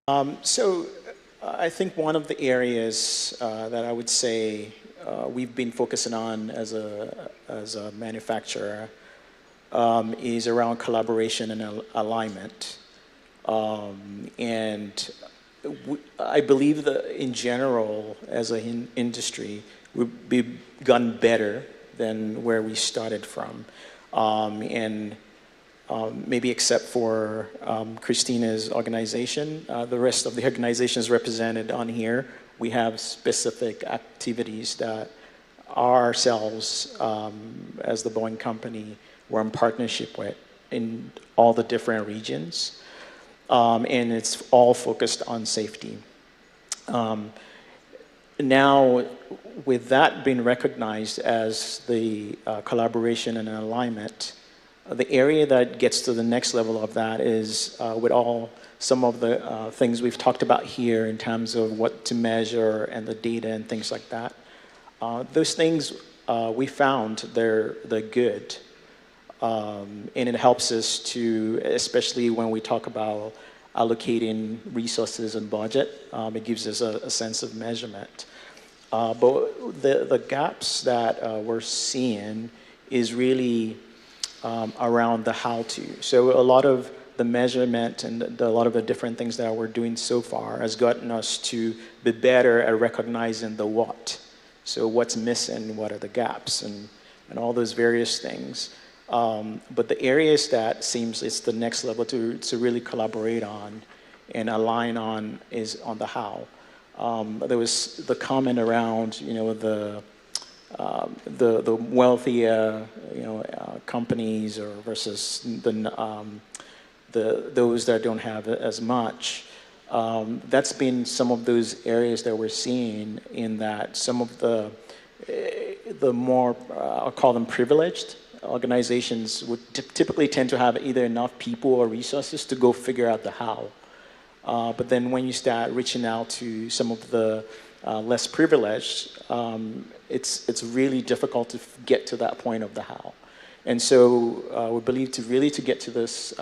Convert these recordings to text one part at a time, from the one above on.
So I think one of the areas that I would say we've been focusing on as a manufacturer is around collaboration and alignment. And I believe that in general, as an industry, we've begun better than where we started from. And maybe except for Christina's organization, the rest of the organizations represented on here, we have specific activities that ourselves, as the Boeing company, we're in partnership with in all the different regions. And it's all focused on safety. Now, with that being recognized as the collaboration and alignment, the area that gets to the next level of that is with some of the things we've talked about here in terms of what to measure and the data and things like that. Those things we found they're good. And it helps us to, especially when we talk about allocating resources and budget, it gives us a sense of measurement. But the gaps that we're seeing is really around the how-to. So a lot of the measurement and a lot of the different things that we're doing so far has gotten us to be better at recognizing the what. So what's missing, what are the gaps, and all those various things. But the areas that seems it's the next level to really collaborate on and align on is on the how. There was the comment around, the wealthier, companies or versus those that don't have as much. That's been some of those areas that we're seeing in that some of the more, I'll call them privileged organizations would typically tend to have either enough people or resources to go figure out the how. But then when you start reaching out to some of the less privileged, it's really difficult to get to that point of the how. And so we believe to get to this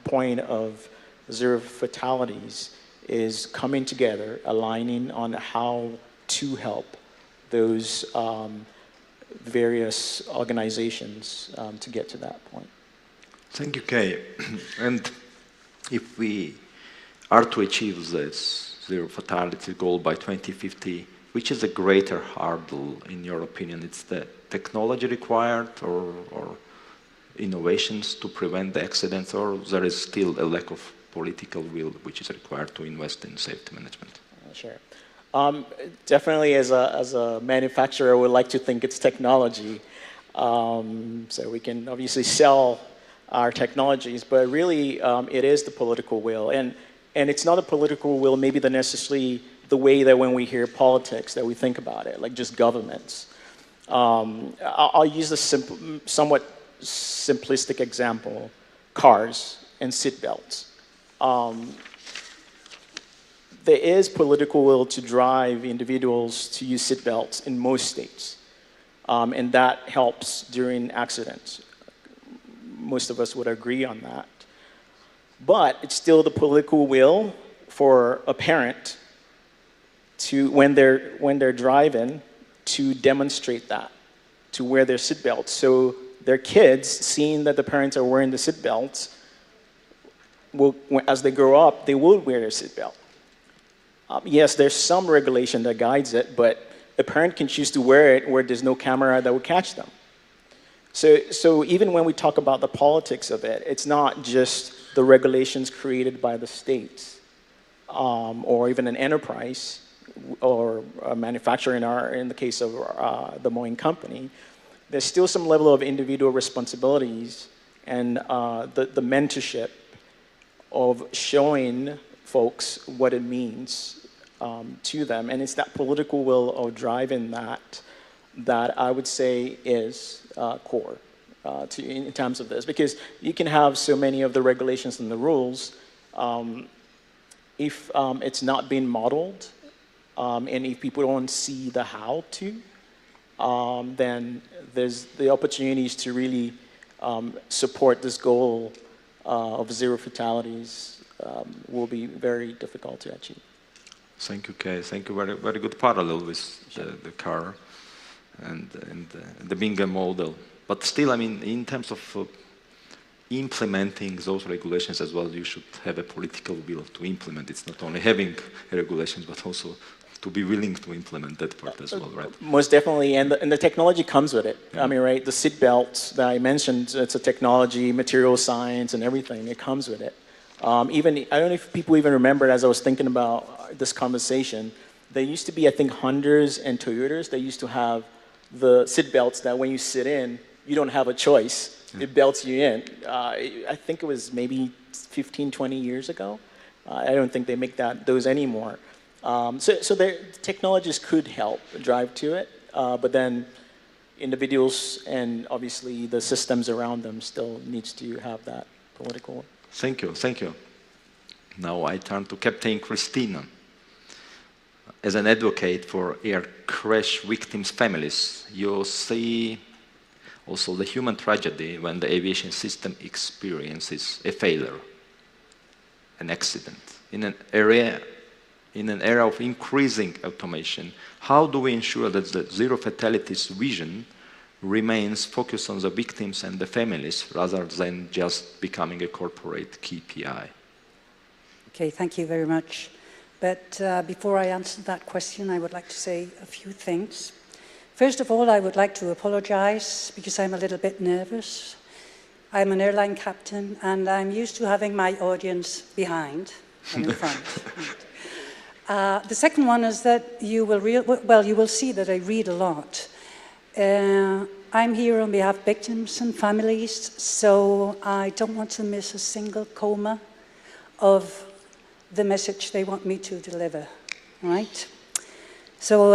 point of zero fatalities is coming together, aligning on how to help those various organizations to get to that point. Thank you, Kay. And if we are to achieve this zero fatality goal by 2050, which is a greater hurdle, in your opinion? It's the technology required or innovations to prevent the accidents, or there is still a lack of political will which is required to invest in safety management? Sure. Definitely as a manufacturer, I would like to think it's technology. So we can obviously sell our technologies, but really it is the political will. And it's not a political will maybe necessarily the way that when we hear politics that we think about it, like just governments. I'll use a somewhat simplistic example, cars and seatbelts. There is political will to drive individuals to use seatbelts in most states, and that helps during accidents. Most of us would agree on that. But it's still the political will for a parent to, when they're driving, to demonstrate that, to wear their seatbelts. So their kids, seeing that the parents are wearing the seatbelts, as they grow up, they will wear their seatbelt. Yes, there's some regulation that guides it, but a parent can choose to wear it where there's no camera that will catch them. So even when we talk about the politics of it, it's not just the regulations created by the states or even an enterprise or a manufacturer in the case of the Boeing company. There's still some level of individual responsibilities and the mentorship of showing folks what it means to them. And it's that political will of driving that I would say is core in terms of this. Because you can have so many of the regulations and the rules, if it's not being modeled, and if people don't see the how to, then there's the opportunities to really support this goal of zero fatalities will be very difficult to achieve. Thank you, Kay. Thank you. Very, very good parallel with the car and the Bingham model. But still, I mean, in terms of implementing those regulations as well, you should have a political will to implement. It's not only having regulations, but also to be willing to implement that part as well, right? Most definitely, and the technology comes with it. Yeah. I mean, right, the seat belts that I mentioned, it's a technology, material science, and everything. It comes with it. Even, I don't know if people even remember, as I was thinking about this conversation, there used to be, I think, Hondas and Toyotas, they used to have the seat belts that when you sit in, you don't have a choice. It belts you in. I think it was maybe 15, 20 years ago. I don't think they make those anymore. So the technologies could help drive to it, but then individuals and obviously the systems around them still needs to have that political. Thank you, thank you. Now I turn to Captain Christina. As an advocate for air crash victims' families, you see also the human tragedy when the aviation system experiences a failure, an accident. In an era of increasing automation, how do we ensure that the zero fatalities vision remains focused on the victims and the families rather than just becoming a corporate KPI? Okay, thank you very much. But before I answer that question, I would like to say a few things. First of all, I would like to apologize because I'm a little bit nervous. I'm an airline captain and I'm used to having my audience behind and in front. The second one is that you will see that I read a lot. I'm here on behalf of victims and families, so I don't want to miss a single comma of the message they want me to deliver, right? So,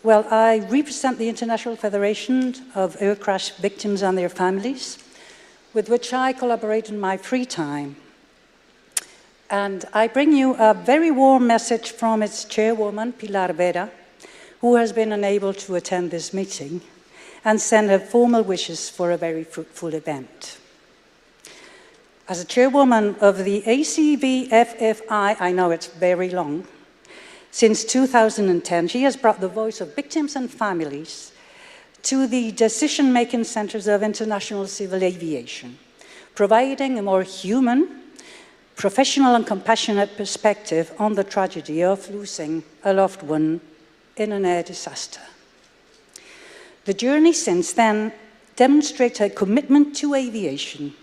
well, I represent the International Federation of Air Crash Victims and their families, with which I collaborate in my free time. And I bring you a very warm message from its chairwoman, Pilar Vera, who has been unable to attend this meeting, and send her formal wishes for a very fruitful event. As a chairwoman of the ACVFFI, I know it's very long, since 2010, she has brought the voice of victims and families to the decision-making centers of international civil aviation, providing a more human, professional and compassionate perspective on the tragedy of losing a loved one in an air disaster. The journey since then demonstrates her commitment to aviation,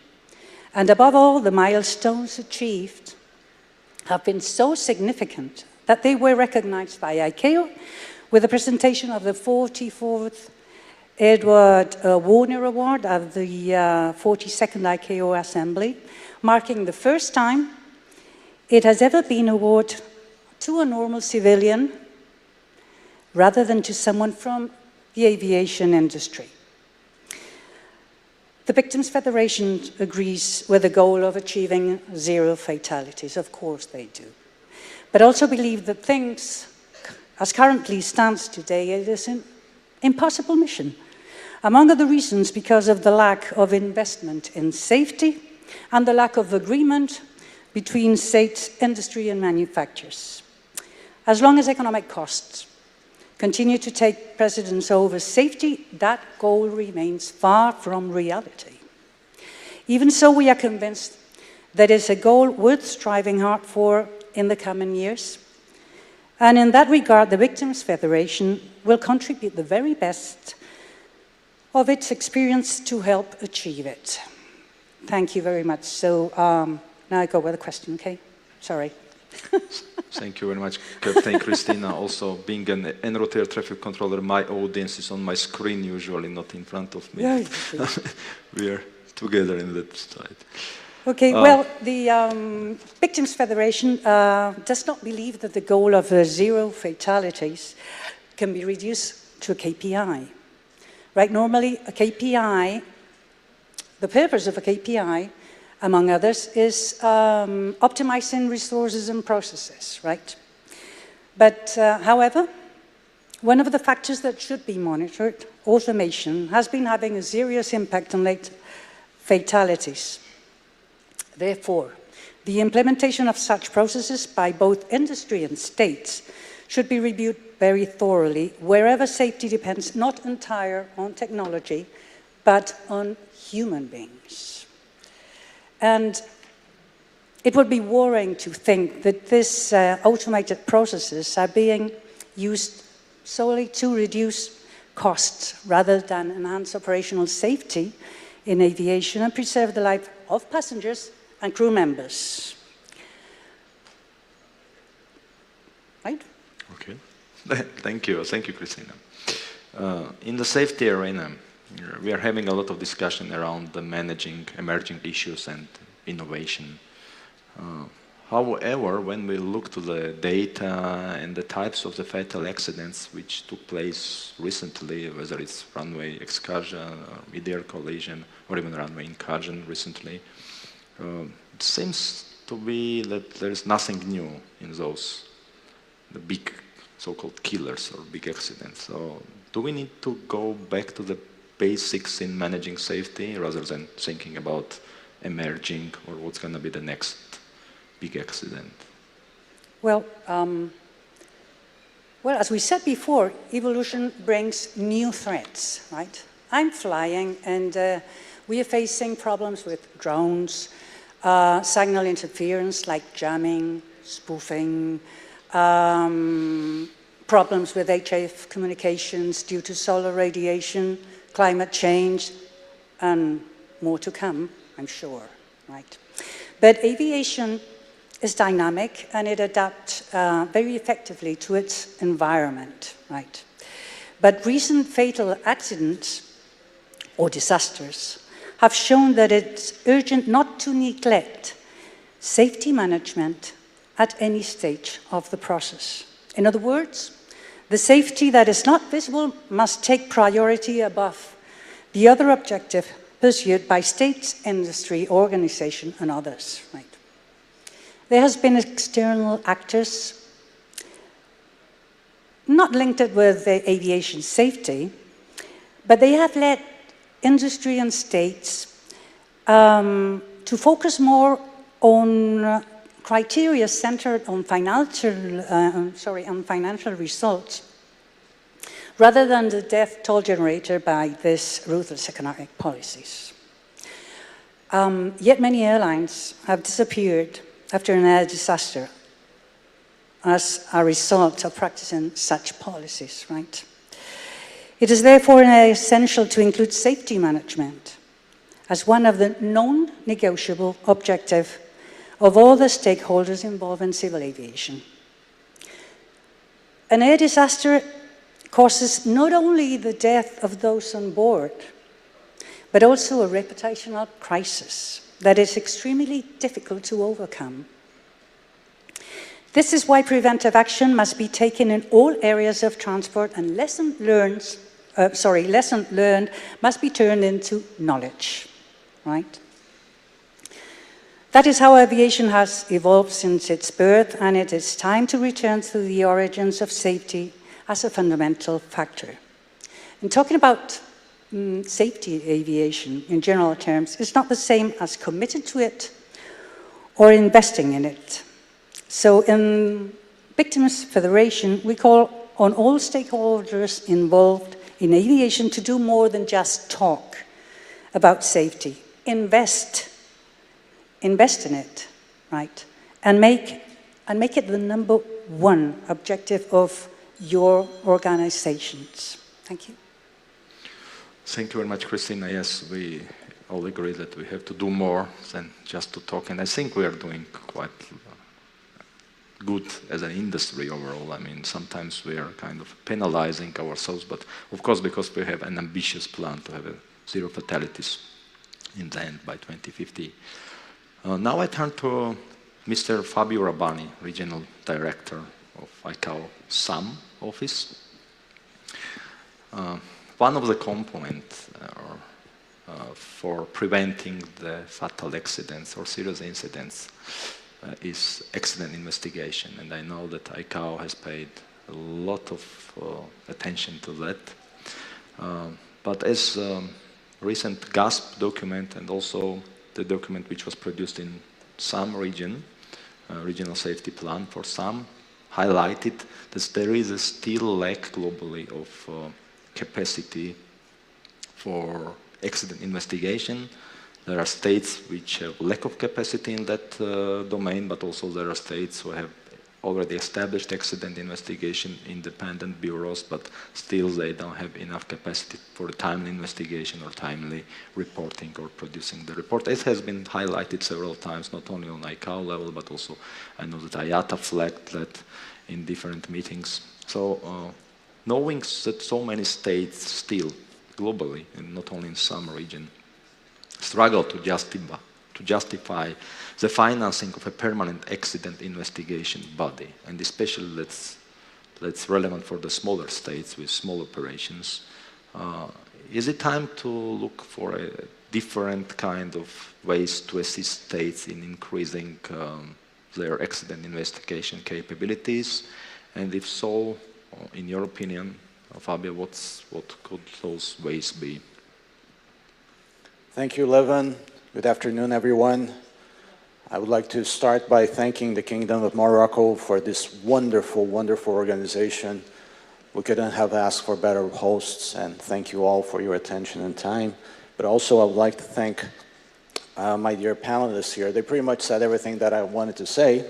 and above all, the milestones achieved have been so significant that they were recognized by ICAO with the presentation of the 44th Edward Warner Award of the 42nd ICAO Assembly, marking the first time it has ever been awarded to a normal civilian rather than to someone from the aviation industry. The Victims Federation agrees with the goal of achieving zero fatalities. Of course they do. But also believe that things, as currently stands today, it is an impossible mission. Among other reasons, because of the lack of investment in safety and the lack of agreement between state, industry and manufacturers. As long as economic costs continue to take precedence over safety, that goal remains far from reality. Even so, we are convinced that it's a goal worth striving hard for in the coming years. And in that regard, the Victims Federation will contribute the very best of its experience to help achieve it. Thank you very much. So now I go with a question, okay? Sorry. Thank you very much, Captain Christina. Also, being an en route air traffic controller, my audience is on my screen usually, not in front of me. Yeah, we are together in that side. Okay, well, the Victims Federation does not believe that the goal of zero fatalities can be reduced to a KPI. Right, normally a KPI, the purpose of a KPI, among others, is optimizing resources and processes, right? But however, one of the factors that should be monitored, automation, has been having a serious impact on late fatalities. Therefore, the implementation of such processes by both industry and states should be reviewed very thoroughly wherever safety depends not entirely on technology, but on human beings. And it would be worrying to think that these automated processes are being used solely to reduce costs rather than enhance operational safety in aviation and preserve the life of passengers and crew members. Right? Okay. Thank you, Christina. In the safety arena, we are having a lot of discussion around the managing emerging issues and innovation. However, when we look to the data and the types of the fatal accidents which took place recently, whether it's runway excursion, or mid-air collision, or even runway incursion recently, it seems to be that there's nothing new in those, the big so-called killers or big accidents. So do we need to go back to the basics in managing safety rather than thinking about emerging or what's going to be the next big accident? Well, as we said before, evolution brings new threats, right? I'm flying and we are facing problems with drones, signal interference like jamming, spoofing, problems with HF communications due to solar radiation, climate change, and more to come, I'm sure, right? But aviation is dynamic and it adapts very effectively to its environment, right? But recent fatal accidents or disasters have shown that it's urgent not to neglect safety management at any stage of the process. In other words, the safety that is not visible must take priority above the other objective pursued by states, industry, organization, and others, right? There has been external actors not linked with the aviation safety, but they have led industry and states to focus more on criteria centered on financial results, rather than the death toll generator by these ruthless economic policies. Yet many airlines have disappeared after an air disaster as a result of practicing such policies, right? It is therefore essential to include safety management as one of the non-negotiable objectives of all the stakeholders involved in civil aviation. An air disaster causes not only the death of those on board, but also a reputational crisis that is extremely difficult to overcome. This is why preventive action must be taken in all areas of transport, and lesson learned must be turned into knowledge, right? That is how aviation has evolved since its birth, and it is time to return to the origins of safety as a fundamental factor. And talking about safety aviation in general terms is not the same as committing to it or investing in it. So in Victims Federation, we call on all stakeholders involved in aviation to do more than just talk about safety. Invest in it, right? And make it the number one objective of your organizations. Thank you. Thank you very much, Christina. Yes, we all agree that we have to do more than just to talk, and I think we are doing quite good as an industry overall. I mean, sometimes we are kind of penalizing ourselves, but of course, because we have an ambitious plan to have zero fatalities in the end by 2050. Now I turn to Mr. Fabio Rabbani, Regional Director of ICAO SAM office. One of the components for preventing the fatal accidents or serious incidents is accident investigation, and I know that ICAO has paid a lot of attention to that. But as recent GASP document and also the document which was produced in some region, regional safety plan for some, highlighted that there is a still lack globally of capacity for accident investigation. There are states which have lack of capacity in that domain, but also there are states who have already established accident investigation independent bureaus, but still they don't have enough capacity for timely investigation or timely reporting or producing the report. It has been highlighted several times, not only on ICAO level, but also I know that IATA flagged that in different meetings. So knowing that so many states still globally, and not only in some region, struggle to justify the financing of a permanent accident investigation body, and especially that's relevant for the smaller states with small operations. Is it time to look for a different kind of ways to assist states in increasing their accident investigation capabilities? And if so, in your opinion, Fabio, what could those ways be? Thank you, Levin. Good afternoon, everyone. I would like to start by thanking the Kingdom of Morocco for this wonderful, wonderful organization. We couldn't have asked for better hosts, and thank you all for your attention and time. But also I would like to thank my dear panelists here. They pretty much said everything that I wanted to say,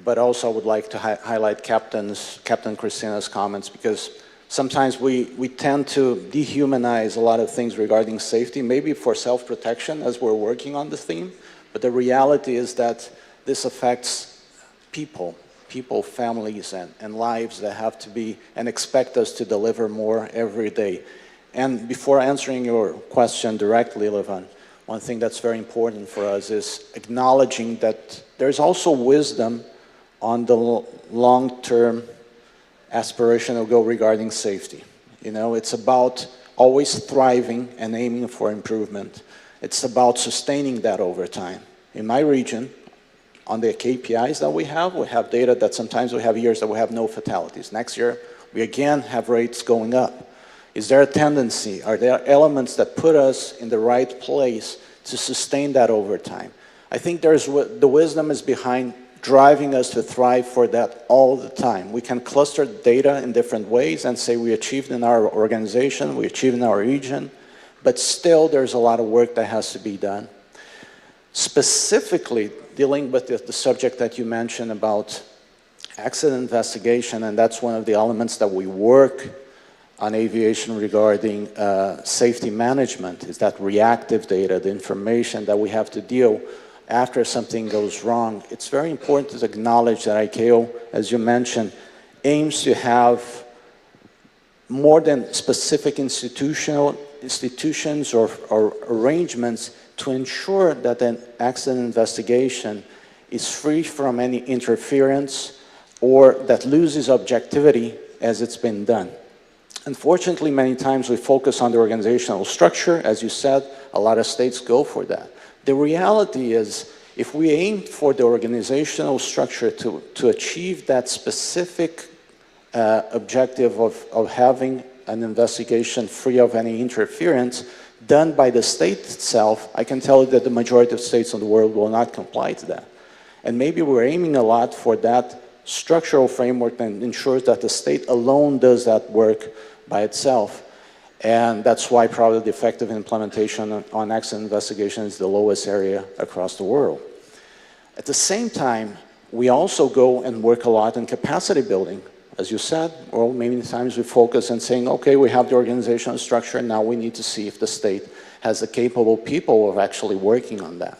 but also I would like to highlight Captain Christina's comments, because sometimes we tend to dehumanize a lot of things regarding safety, maybe for self-protection as we're working on the theme, but the reality is that this affects people, families, and lives that have to be and expect us to deliver more every day. And before answering your question directly, Levan, one thing that's very important for us is acknowledging that there's also wisdom on the long-term aspirational goal regarding safety. You know, it's about always thriving and aiming for improvement. It's about sustaining that over time. In my region, on the KPIs that we have data that sometimes we have years that we have no fatalities. Next year, we again have rates going up. Is there a tendency? Are there elements that put us in the right place to sustain that over time? I think the wisdom is behind driving us to thrive for that all the time. We can cluster data in different ways and say we achieved in our organization, we achieved in our region, but still there's a lot of work that has to be done. Specifically, dealing with the subject that you mentioned about accident investigation, and that's one of the elements that we work on aviation regarding safety management, is that reactive data, the information that we have to deal after something goes wrong. It's very important to acknowledge that ICAO, as you mentioned, aims to have more than specific institutions or arrangements to ensure that an accident investigation is free from any interference or that loses objectivity as it's been done. Unfortunately, many times we focus on the organizational structure. As you said, a lot of states go for that. The reality is, if we aim for the organizational structure to achieve that specific objective of having an investigation free of any interference done by the state itself, I can tell you that the majority of states in the world will not comply to that. And maybe we're aiming a lot for that structural framework that ensures that the state alone does that work by itself. And that's why probably the effective implementation on accident investigation is the lowest area across the world. At the same time, we also go and work a lot in capacity building. As you said, well, many times we focus on saying, okay, we have the organizational structure, and now we need to see if the state has the capable people of actually working on that.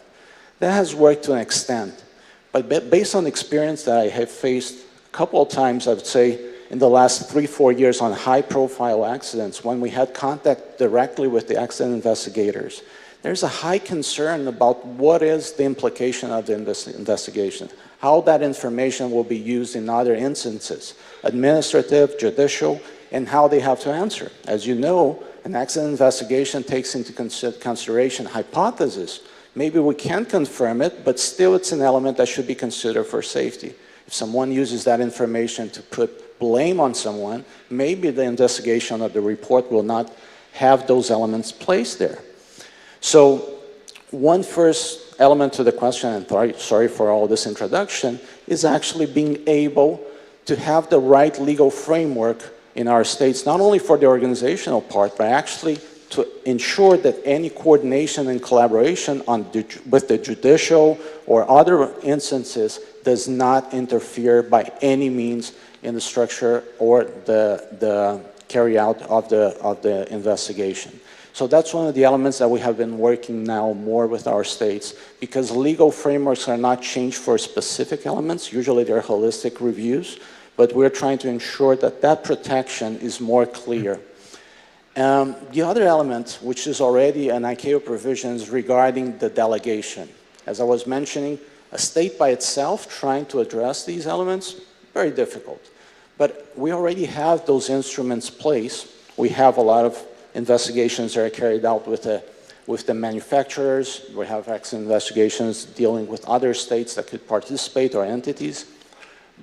That has worked to an extent, but based on experience that I have faced a couple of times, I would say, in the last 3-4 years on high-profile accidents, when we had contact directly with the accident investigators, there's a high concern about what is the implication of the investigation, how that information will be used in other instances, administrative, judicial, and how they have to answer. As you know, an accident investigation takes into consideration hypothesis. Maybe we can't confirm it, but still it's an element that should be considered for safety. If someone uses that information to put blame on someone, maybe the investigation of the report will not have those elements placed there. So one first first element to the question, and sorry for all this introduction, is actually being able to have the right legal framework in our states, not only for the organizational part, but actually to ensure that any coordination and collaboration with the judicial or other instances does not interfere by any means in the structure or the carry out of the investigation. So that's one of the elements that we have been working now more with our states, because legal frameworks are not changed for specific elements. Usually they're holistic reviews, but we're trying to ensure that that protection is more clear. The other element, which is already an ICAO provision, is regarding the delegation. As I was mentioning, a state by itself trying to address these elements, very difficult. But we already have those instruments placed. We have a lot of investigations that are carried out with the manufacturers. We have accident investigations dealing with other states that could participate or entities.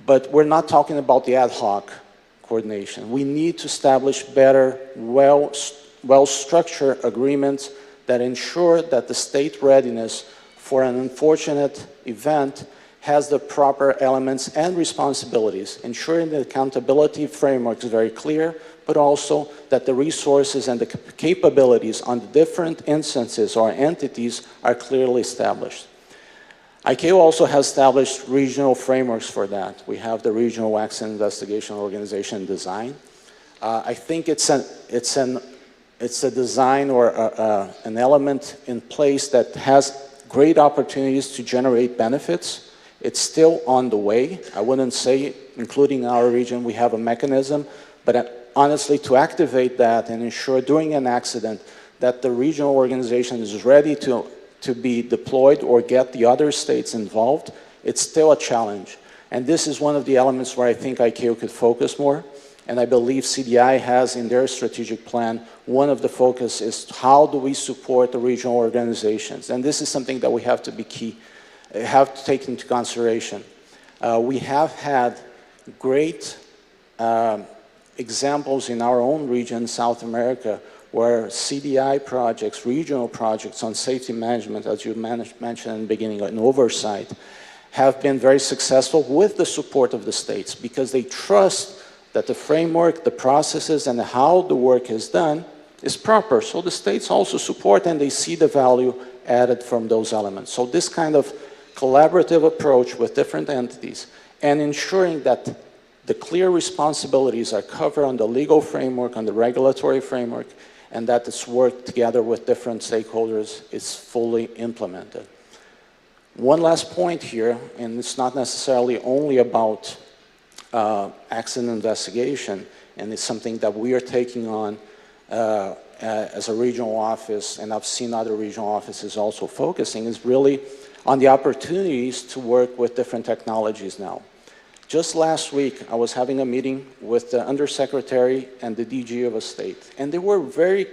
But we're not talking about the ad hoc coordination. We need to establish better, well-structured agreements that ensure that the state readiness for an unfortunate event has the proper elements and responsibilities, ensuring the accountability framework is very clear, but also that the resources and the capabilities on the different instances or entities are clearly established. ICAO also has established regional frameworks for that. We have the Regional Accident Investigation Organization design. I think it's a design or an element in place that has great opportunities to generate benefits. It's still on the way. I wouldn't say, including our region, we have a mechanism, but honestly, to activate that and ensure during an accident that the regional organization is ready to be deployed or get the other states involved, it's still a challenge. And this is one of the elements where I think ICAO could focus more. And I believe CDI has in their strategic plan, one of the focus is how do we support the regional organizations? And this is something that we have to be key, have to take into consideration. We have had great examples in our own region, South America, where CDI projects, regional projects on safety management, as you mentioned in the beginning, and oversight, have been very successful with the support of the states because they trust that the framework, the processes, and how the work is done is proper. So the states also support and they see the value added from those elements. So this kind of collaborative approach with different entities and ensuring that the clear responsibilities are covered on the legal framework, on the regulatory framework, and that it's worked together with different stakeholders is fully implemented. One last point here, and it's not necessarily only about accident investigation, and it's something that we are taking on as a regional office, and I've seen other regional offices also focusing, is really on the opportunities to work with different technologies now. Just last week, I was having a meeting with the Undersecretary and the DG of a state, and they were very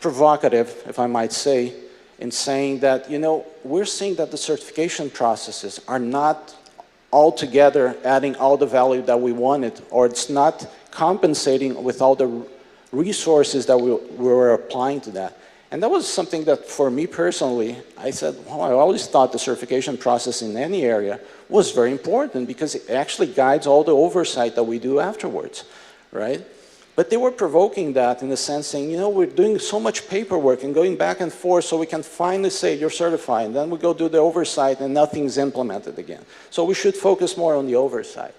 provocative, if I might say, in saying that, you know, we're seeing that the certification processes are not altogether adding all the value that we wanted, or it's not compensating with all the resources that we were applying to that. And that was something that, for me personally, I said, well, I always thought the certification process in any area was very important because it actually guides all the oversight that we do afterwards, right? But they were provoking that in the sense saying, you know, we're doing so much paperwork and going back and forth so we can finally say you're certified, and then we go do the oversight and nothing's implemented again. So we should focus more on the oversight.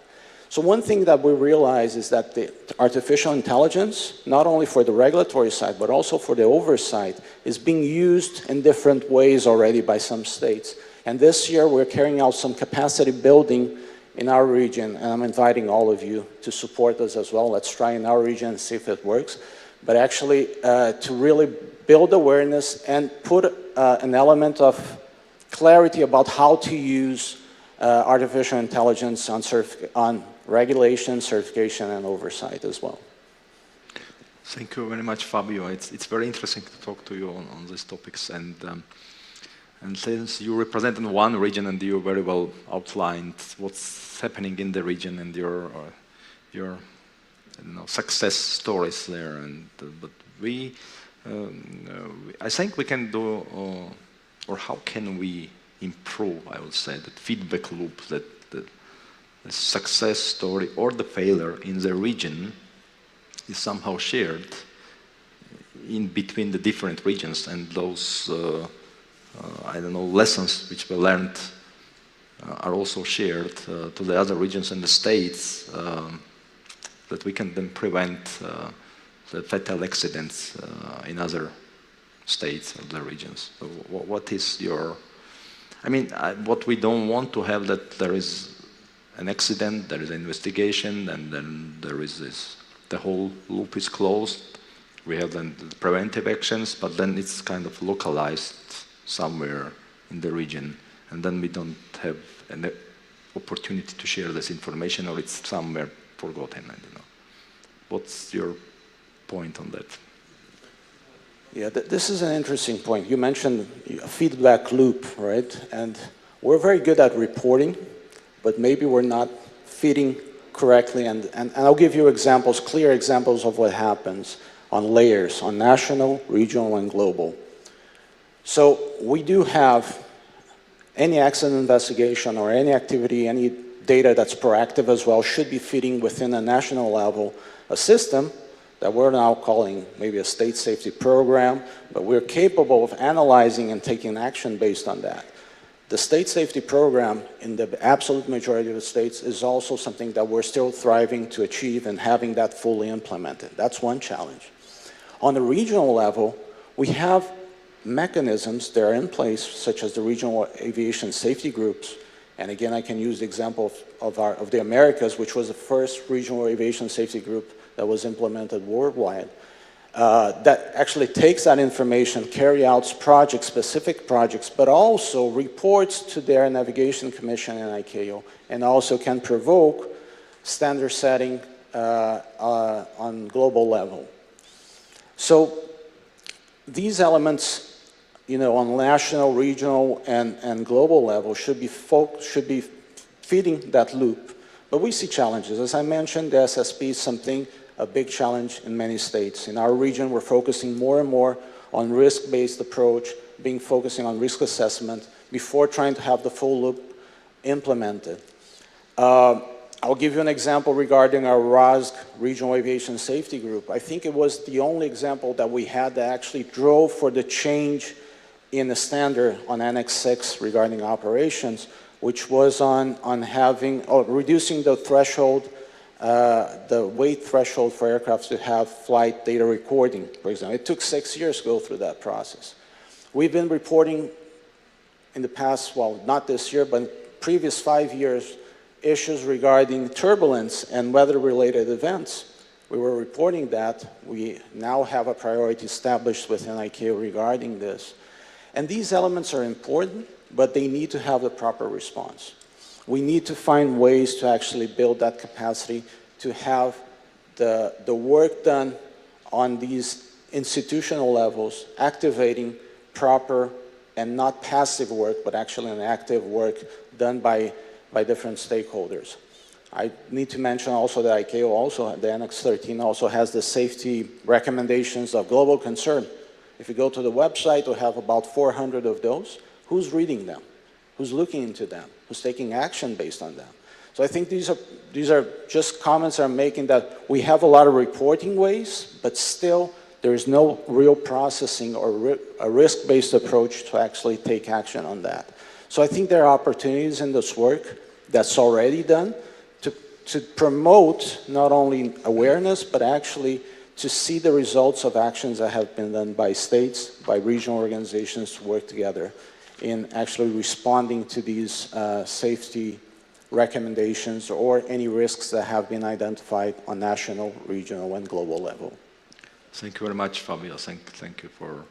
So one thing that we realize is that the artificial intelligence, not only for the regulatory side, but also for the oversight, is being used in different ways already by some states. And this year, we're carrying out some capacity building in our region, and I'm inviting all of you to support us as well. Let's try in our region and see if it works. But actually, to really build awareness and put an element of clarity about how to use artificial intelligence on regulation, certification, and oversight as well. Thank you very much, Fabio. It's very interesting to talk to you on these topics. And since you represent one region and you very well outlined what's happening in the region and your success stories there, but I think we can do or how can we improve, I would say, that feedback loop, that the success story or the failure in the region is somehow shared in between the different regions, and those, I don't know, lessons which were learned are also shared to the other regions and the states, that we can then prevent the fatal accidents in other states or the regions. So what is your, I mean, what we don't want to have, that there is an accident, there is an investigation, and then there is this, the whole loop is closed. We have then the preventive actions, but then it's kind of localized somewhere in the region, and then we don't have an opportunity to share this information, or it's somewhere forgotten. I don't know. What's your point on that? Yeah, this is an interesting point. You mentioned a feedback loop, right? And we're very good at reporting, but maybe we're not feeding correctly. And I'll give you examples, clear examples of what happens on layers, on national, regional, and global. So we do have any accident investigation or any activity, any data that's proactive as well, should be feeding within a national level a system that we're now calling maybe a state safety program, but we're capable of analyzing and taking action based on that. The state safety program in the absolute majority of the states is also something that we're still thriving to achieve and having that fully implemented. That's one challenge. On the regional level, we have mechanisms that are in place, such as the regional aviation safety groups. And again, I can use the example of the Americas, which was the first regional aviation safety group that was implemented worldwide, that actually takes that information, carry out projects, specific projects, but also reports to their navigation commission in ICAO, and also can provoke standard setting on global level. So these elements, you know, on national, regional, and global level should be feeding that loop. But we see challenges. As I mentioned, the SSP is a big challenge in many states. In our region, we're focusing more and more on risk-based approach, focusing on risk assessment before trying to have the full loop implemented. I'll give you an example regarding our ROSG, Regional Aviation Safety Group. I think it was the only example that we had that actually drove for the change in the standard on Annex 6 regarding operations, which was on reducing the threshold, the weight threshold for aircraft to have flight data recording, for example. It took 6 years to go through that process. We've been reporting in the past, well, not this year, but previous 5 years, issues regarding turbulence and weather-related events. We were reporting that. We now have a priority established within ICAO regarding this. And these elements are important, but they need to have the proper response. We need to find ways to actually build that capacity to have the work done on these institutional levels, activating proper and not passive work, but actually an active work done by different stakeholders. I need to mention also that ICAO also, the Annex 13 also has the safety recommendations of global concern. If you go to the website, we have about 400 of those. Who's reading them? Who's looking into them? Who's taking action based on them? So I think these are just comments I'm making, that we have a lot of reporting ways, but still there is no real processing or a risk-based approach to actually take action on that. So I think there are opportunities in this work that's already done to promote not only awareness, but actually to see the results of actions that have been done by states, by regional organizations to work together in actually responding to these safety recommendations or any risks that have been identified on national, regional, and global level. Thank you very much, Fabio. Thank you for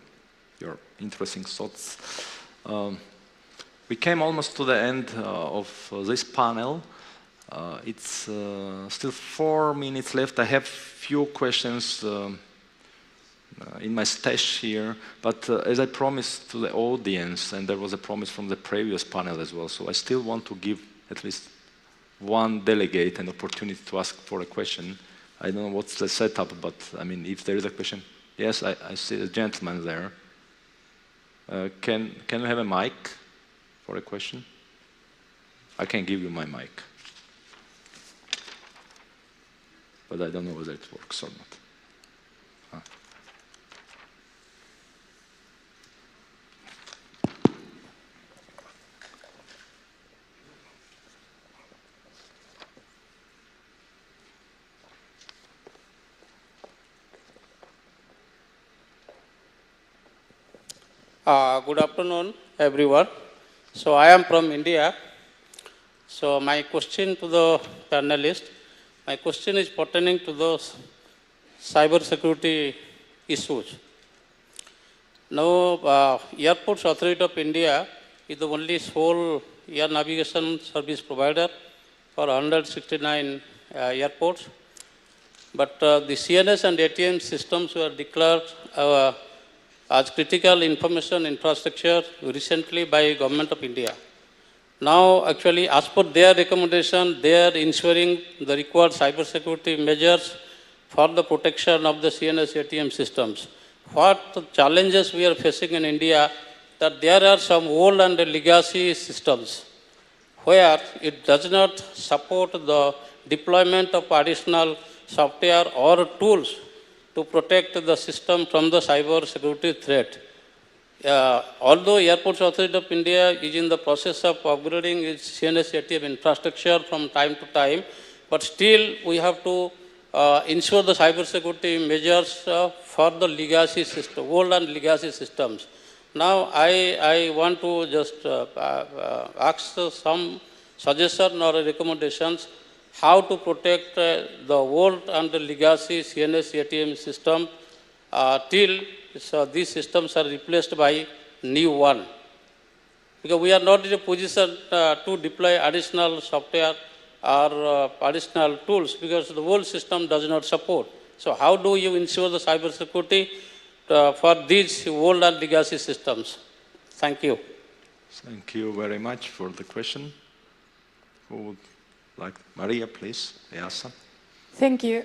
your interesting thoughts. We came almost to the end of this panel. It's still 4 minutes left. I have few questions in my stash here, but as I promised to the audience, and there was a promise from the previous panel as well, so I still want to give at least one delegate an opportunity to ask for a question. I don't know what's the setup, but I mean, if there is a question. Yes, I see a gentleman there. Can we have a mic for a question? I can give you my mic. But I don't know whether it works or not. Good afternoon, everyone. So I am from India. So my question to the panelists, my question is pertaining to those cyber security issues. Now, Airports Authority of India is the only sole air navigation service provider for 169 airports. But the CNS and ATM systems were declared as critical information infrastructure recently by Government of India. Now, actually, as per their recommendation, they are ensuring the required cybersecurity measures for the protection of the CNS ATM systems. What challenges we are facing in India, that there are some old and legacy systems where it does not support the deployment of additional software or tools to protect the system from the cyber security threat. Although Airports Authority of India is in the process of upgrading its CNS ATM infrastructure from time to time, but still we have to ensure the cyber security measures for the legacy system, old and legacy systems. Now I want to just ask some suggestion or recommendations how to protect the old and the legacy CNS ATM system till these systems are replaced by new one. Because we are not in a position to deploy additional software or additional tools because the old system does not support. So how do you ensure the cyber security for these old and legacy systems? Thank you. Thank you very much for the question. Who would like? Maria, please. EASA. Thank you.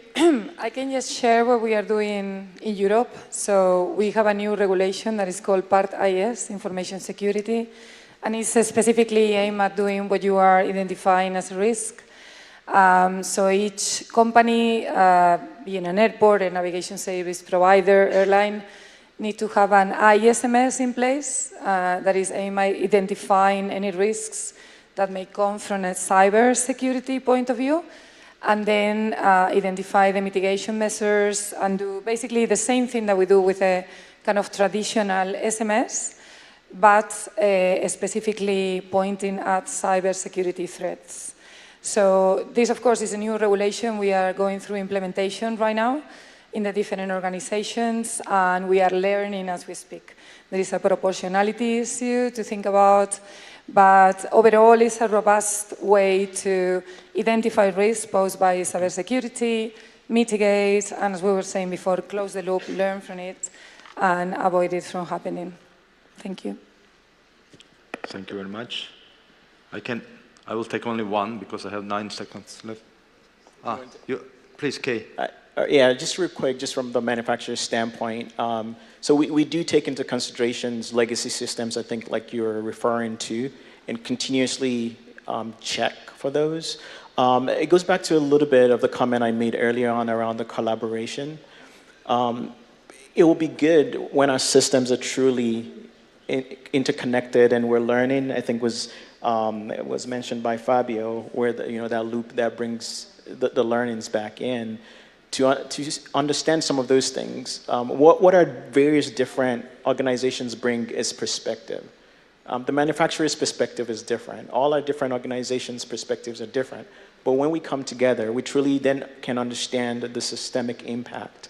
I can just share what we are doing in Europe. So we have a new regulation that is called Part IS, Information Security, and it's specifically aimed at doing what you are identifying as a risk. So each company, being an airport, a navigation service provider, airline, need to have an ISMS in place that is aimed at identifying any risks that may come from a cyber security point of view, and then identify the mitigation measures and do basically the same thing that we do with a kind of traditional SMS, but specifically pointing at cyber security threats. So this, of course, is a new regulation. We are going through implementation right now in the different organizations, and we are learning as we speak. There is a proportionality issue to think about, but overall it's a robust way to identify risks posed by cybersecurity, mitigate, and as we were saying before, close the loop, learn from it, and avoid it from happening. Thank you. Thank you very much. I will take only one because I have 9 seconds left. Please, Kay. Yeah, just real quick, just from the manufacturer's standpoint. So we do take into considerations legacy systems, I think, like you're referring to, and continuously check for those. It goes back to a little bit of the comment I made earlier on around the collaboration. It will be good when our systems are truly interconnected and we're learning. I think it was mentioned by Fabio, where that loop that brings the learnings back in. To understand some of those things, what our various different organizations bring is perspective. The manufacturer's perspective is different. All our different organizations' perspectives are different. But when we come together, we truly then can understand the systemic impact.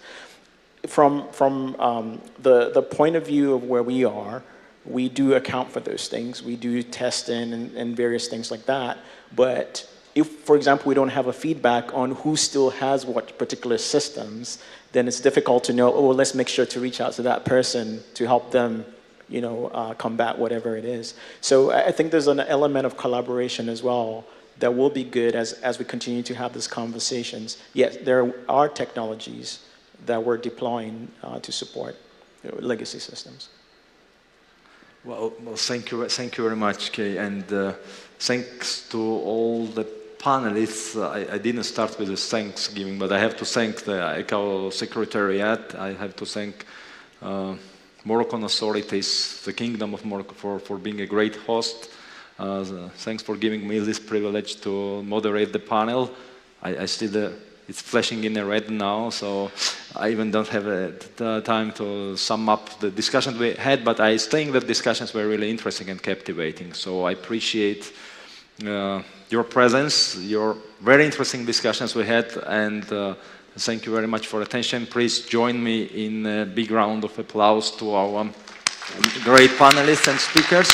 From the point of view of where we are, we do account for those things. We do testing and various things like that. But if, for example, we don't have a feedback on who still has what particular systems, then it's difficult to know, oh, let's make sure to reach out to that person to help them, combat whatever it is. So I think there's an element of collaboration as well that will be good as we continue to have these conversations. Yes, there are technologies that we're deploying to support legacy systems. Well, thank you very much, Kay, and thanks to all the panelists. I didn't start with the thanksgiving, but I have to thank the ICAO Secretariat. I have to thank Moroccan authorities, the Kingdom of Morocco, for being a great host. Thanks for giving me this privilege to moderate the panel. I see it's flashing in the red now, so I even don't have the time to sum up the discussions we had, but I think the discussions were really interesting and captivating. So I appreciate your presence, your very interesting discussions we had, and thank you very much for attention. Please join me in a big round of applause to our great panelists and speakers.